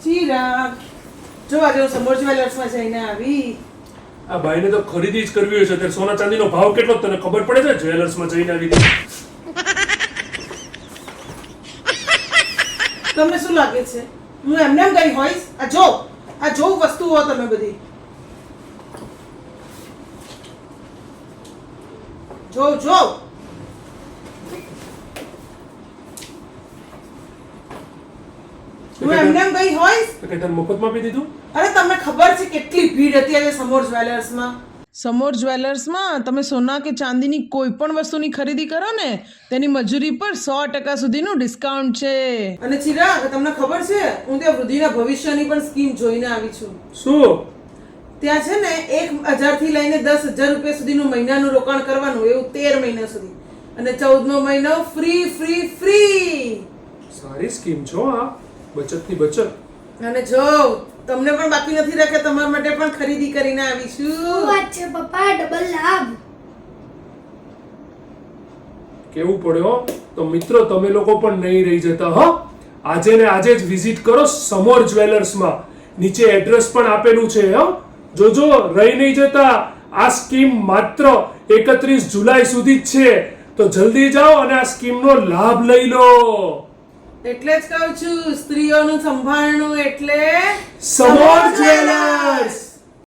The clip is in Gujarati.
ચિરાગ જો આજે હું સમોર જ્વેલર્સમાં જઈને આવી. આ ભાઈને તો ખરીદી જ કરવી હોય છે. ત્યારે સોના ચાંદીનો ભાવ કેટલો તને ખબર પડે છે? જ્વેલર્સમાં જઈને આવી તમને શું લાગે છે હું એમને એમ ગઈ હોઈશ? આ જો વસ્તુઓ તમે બધી જો હું એમને એમ ગઈ હોઈશ? તો કઈ તને મફતમાં આપી દીધું? અરે તમને ખબર છે કેટલી ભીડ હતી આજે સમોર જ્વેલર્સમાં? સમોર જ્વેલર્સમાં તમે સોના કે ચાંદીની કોઈ પણ વસ્તુની ખરીદી કરો ને તેની મજૂરી પર 100% સુધીનું ડિસ્કાઉન્ટ છે. અને ચિરાગ તમને ખબર છે હું ત્યાં વૃદ્ધિના ભવિષ્યની પણ સ્કીમ જોઈને આવી છું. શું? ત્યાં છે ને 1000 થી લઈને 10,000 રૂપિયા સુધીનું મહિનાનું રોકાણ કરવાનું, એવું 13 મહિના સુધી, અને 14મો મહિનો ફ્રી. સારી સ્કીમ છો આ, બચતની બચત. અને જો તમને પણ બાકી નથી રાખ્યા, તમારા માટે પણ ખરીદી કરીને આવી છું. શું વાત છે પપ્પા, ડબલ લાભ. કેવું પડ્યો? તો મિત્રો તમે લોકો પણ નહીં રહી જતા હો. આજે ને આજે જ વિઝિટ કરો સમોર જ્વેલર્સમાં. નીચે એડ્રેસ પણ આપેલું છે હો. જોજો, રહી નહીં જતા. આ સ્કીમ માત્ર 31 જુલાઈ સુધી જ છે, તો જલ્દી જાઓ અને આ સ્કીમનો લાભ લઈ લો. એટલે જ કહું છું સ્ત્રીઓનું સંભાળનું એટલે સમોર જ્વેલર્સ.